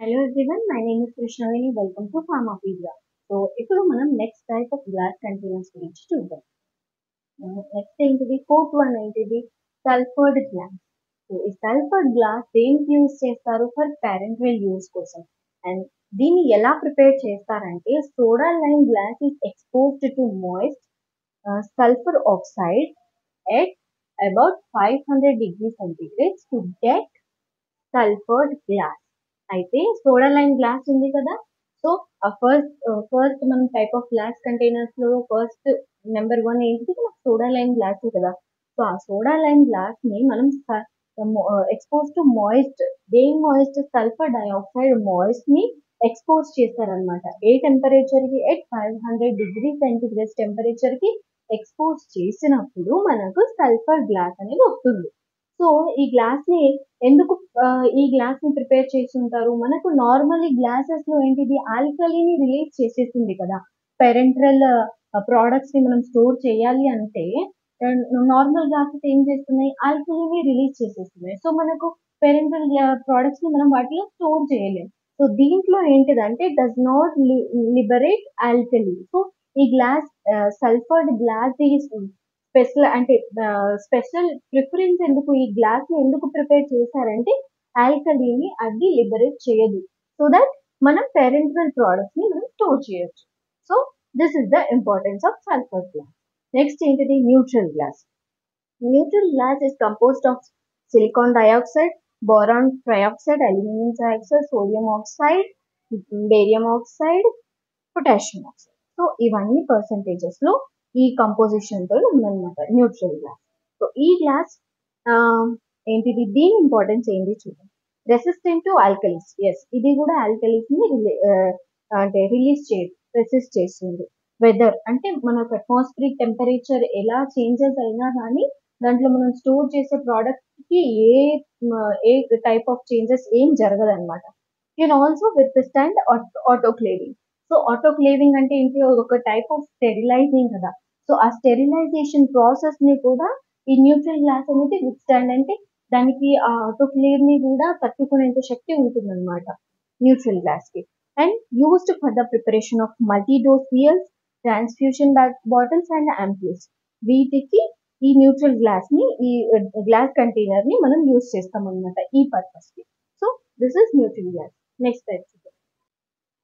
Hello everyone, my name is Krishnavini. Welcome to Pharmapedia. So ఇప్పుడు మనం next type of glass containers గురించి చూద్దాం. Next ఏంటిది fourth one ఏంటిది సల్ఫర్డ్ గ్లాస్. సో ఈ సల్ఫర్డ్ గ్లాస్ దేనికి యూజ్ చేస్తారు ఫర్ పేరెంటల్ యూజ్ కోసం. అండ్ దీన్ని ఎలా ప్రిపేర్ చేస్తారంటే soda lime glass is exposed to moist sulfur oxide at about 500 degrees centigrade to get sulfured glass. అయితే సోడా లైమ్ గ్లాస్ ఉంది కదా, సో ఆ ఫస్ట్ మనం టైప్ ఆఫ్ గ్లాస్ కంటైనర్స్ లో ఫస్ట్ నెంబర్ వన్ ఏంటిది సోడా లైమ్ గ్లాస్ కదా. So ఆ soda lime glass ని మనం ఎక్స్పోజ్ టు మాయిస్ట్, దేని మాయిస్ట్ సల్ఫర్ డైఆక్సైడ్ మాయిస్ట్ ని ఎక్స్పోజ్ చేస్తారనమాట. ఏ టెంపరేచర్ కి ఎట్ 500 డిగ్రీ సెంటిగ్రేడ్ టెంపరేచర్ కి ఎక్స్పోజ్ చేసినప్పుడు మనకు సల్ఫర్ గ్లాస్ అనేది వస్తుంది. సో ఈ గ్లాస్ ని ఎందుకు ఈ గ్లాస్ ని ప్రిపేర్ చేసి ఉంటారు? మనకు నార్మల్లీ గ్లాసెస్ లో ఏంటిది ఆల్కలీని రిలీజ్ చేసేసింది కదా. పేరెంటల్ ప్రోడక్ట్స్ ని మనం స్టోర్ చేయాలి అంటే నార్మల్ గ్లాసెస్ ఏం చేస్తున్నాయి, ఆల్కలీని రిలీజ్ చేసేస్తున్నాయి. సో మనకు పేరెంటల్ ప్రోడక్ట్స్ ని మనం వాటిలో స్టోర్ చేయలేం. సో దీంట్లో ఏంటిదంటే does not liberate alkali. So ఈ గ్లాస్ సల్ఫర్డ్ గ్లాస్ స్పెషల్ అంటే స్పెషల్ ప్రిఫరెన్స్ ఎందుకు ఈ గ్లాస్ ని ఎందుకు ప్రిపేర్ చేశారంటే ఆల్కలీని అది లిబరేట్ చేయదు, సో దట్ మనం పేరెంటల్ ప్రోడక్ట్స్ ని మనం స్టోర్ చేయొచ్చు. So this is the importance of sulphur glass. Next ఏంటిది neutral glass. Neutral glass is composed of silicon dioxide, boron trioxide, aluminum trioxide, sodium oxide, barium oxide, potassium oxide. So ఇవన్నీ percentages లో ఈ composition తో ఉందన్నమాట neutral glass. So ఈ glass ఏంటిది, దీని importance ఏంటి చూద్దాం. Resistant to alkalis. ఎస్, ఇది కూడా ఆల్కలీస్ ని అంటే రెసిస్ట్ చేస్తుంది. వెదర్ అంటే మనకు అట్మాస్ఫిరిక్ టెంపరేచర్ ఎలా చేంజెస్ అయినా కానీ దాంట్లో మనం స్టోర్ చేసే ప్రోడక్ట్ కి ఏ టైప్ ఆఫ్ చేంజెస్ ఏం జరగదన్నమాట. Can also withstand autoclaving. So autoclaving అంటే ఏంటి, ఒక టైప్ ఆఫ్ స్టెరిలైజింగ్ కదా. సో ఆ స్టెరిలైజేషన్ ప్రాసెస్ ని కూడా ఈ న్యూట్రల్ గ్లాస్ అనేది విత్స్టాండ్, అంటే దానికి ఆ ఆటోక్లేవ్ ని కూడా తట్టుకునేంత శక్తి ఉంటుంది అనమాట న్యూట్రల్ గ్లాస్ కి. And used for the preparation of multi dose vials, transfusion bottles and ampoules. వీటికి ఈ న్యూట్రల్ గ్లాస్ ని, ఈ గ్లాస్ కంటైనర్ ని మనం యూజ్ చేస్తాం అనమాట ఈ పర్పస్ కి. So this is neutral glass. Next type.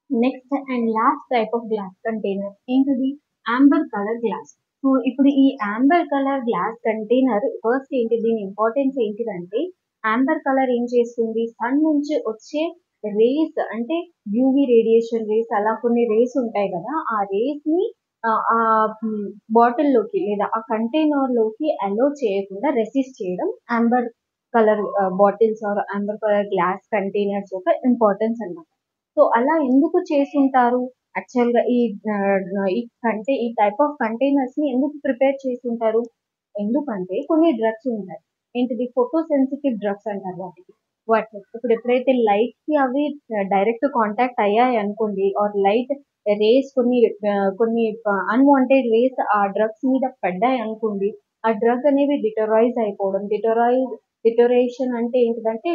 Next and last type of glass container ఏంటిది, ఆంబర్ కలర్ గ్లాస్. సో ఇప్పుడు ఈ amber colour glass container first ఏంటి, దీని ఇంపార్టెన్స్ ఏంటిదంటే ఆంబర్ కలర్ ఏం చేస్తుంది, సన్ నుంచి వచ్చే రేస్ అంటే యూవి రేడియేషన్ రేస్, అలా కొన్ని రేస్ ఉంటాయి కదా, ఆ రేస్ ని ఆ బాటిల్ లోకి లేదా ఆ కంటైనర్ లోకి అలో చేయకుండా రెసిస్ట్ చేయడం amber colour bottles or amber colour glass containers యొక్క ఇంపార్టెన్స్ అన్నమాట. సో అలా ఎందుకు చేసుంటారు, యాక్చువల్ గా ఈ టైప్ ఆఫ్ కంటైనర్స్ ని ఎందుకు ప్రిపేర్ చేసుంటారు, ఎందుకంటే కొన్ని డ్రగ్స్ ఉంటాయి, ఏంటిది ఫోటో సెన్సిటివ్ డ్రగ్స్ అంటారు వాటికి. ఇప్పుడు ఎప్పుడైతే లైట్ కి అవి డైరెక్ట్ కాంటాక్ట్ అయ్యాయి అనుకోండి, ఆర్ లైట్ రేస్ కొన్ని అన్వాంటెడ్ రేస్ ఆ డ్రగ్స్ మీద పడ్డాయి అనుకోండి, ఆ డ్రగ్ అనేవి డిటరైజ్ అయిపోవడం. డిటరేషన్ అంటే ఏంటిదంటే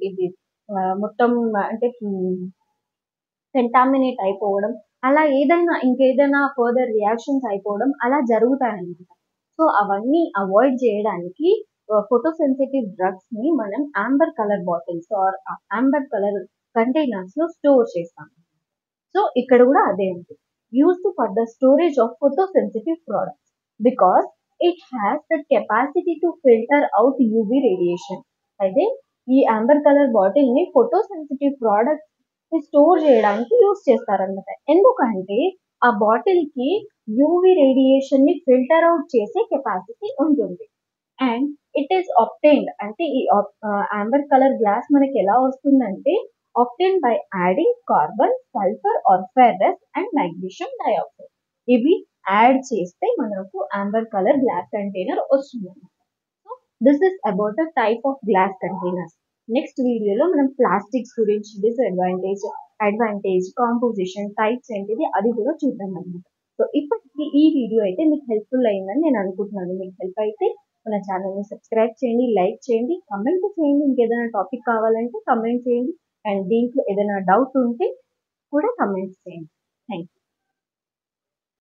ఇది మొత్తం అంటే కంటామినేట్ అయిపోవడం, అలా ఇంకేదైనా ఫర్దర్ రియాక్షన్స్ అయిపోవడం అలా జరుగుతాయన్నమాట. సో అవన్నీ అవాయిడ్ చేయడానికి ఫోటో సెన్సిటివ్ డ్రగ్స్ ని మనం amber colour bottles or amber colour containers లో స్టోర్ చేస్తాం. సో ఇక్కడ కూడా అదే ఉంటుంది, used for the storage of photo sensitive products because it has the capacity to filter out UV radiation. అయితే ఈ ఆంబర్ కలర్ బాటిల్ ని ఫోటో సెన్సిటివ్ ప్రోడక్ట్స్ ని స్టోర్ చేయడానికి యూస్ చేస్తారన్నమాట. ఎందుకంటే ఆ బాటిల్ కి యూవి రేడియేషన్ ని ఫిల్టర్ అవుట్ చేసే కెపాసిటీ ఉంటుంది. అండ్ ఇట్ ఈస్ ఆప్టైన్డ్, అంటే ఈ ఆంబర్ కలర్ గ్లాస్ మనకి ఎలా వస్తుందంటే obtained by adding carbon, sulfur or ferrous and magnesium dioxide. ఇవి యాడ్ చేస్తే మనకు ఆంబర్ కలర్ గ్లాస్ కంటైనర్ వస్తుంది. So this is about the type of glass containers. Next వీడియోలో మనం ప్లాస్టిక్స్ గురించి అడ్వాంటేజ్, కాంపోజిషన్, టైప్స్ ఏంటిది అది కూడా చూద్దాం అనమాట. సో ఇప్పటికి ఈ వీడియో అయితే మీకు హెల్ప్ఫుల్ అయిందని నేను అనుకుంటున్నాను. మీకు హెల్ప్ అయితే మన ఛానల్ని సబ్స్క్రైబ్ చేయండి, లైక్ చేయండి, కమెంట్ చేయండి. ఇంకేదైనా టాపిక్ కావాలంటే కమెంట్ చేయండి. అండ్ దీంట్లో ఏదైనా డౌట్ ఉంటే కూడా కమెంట్స్ చేయండి.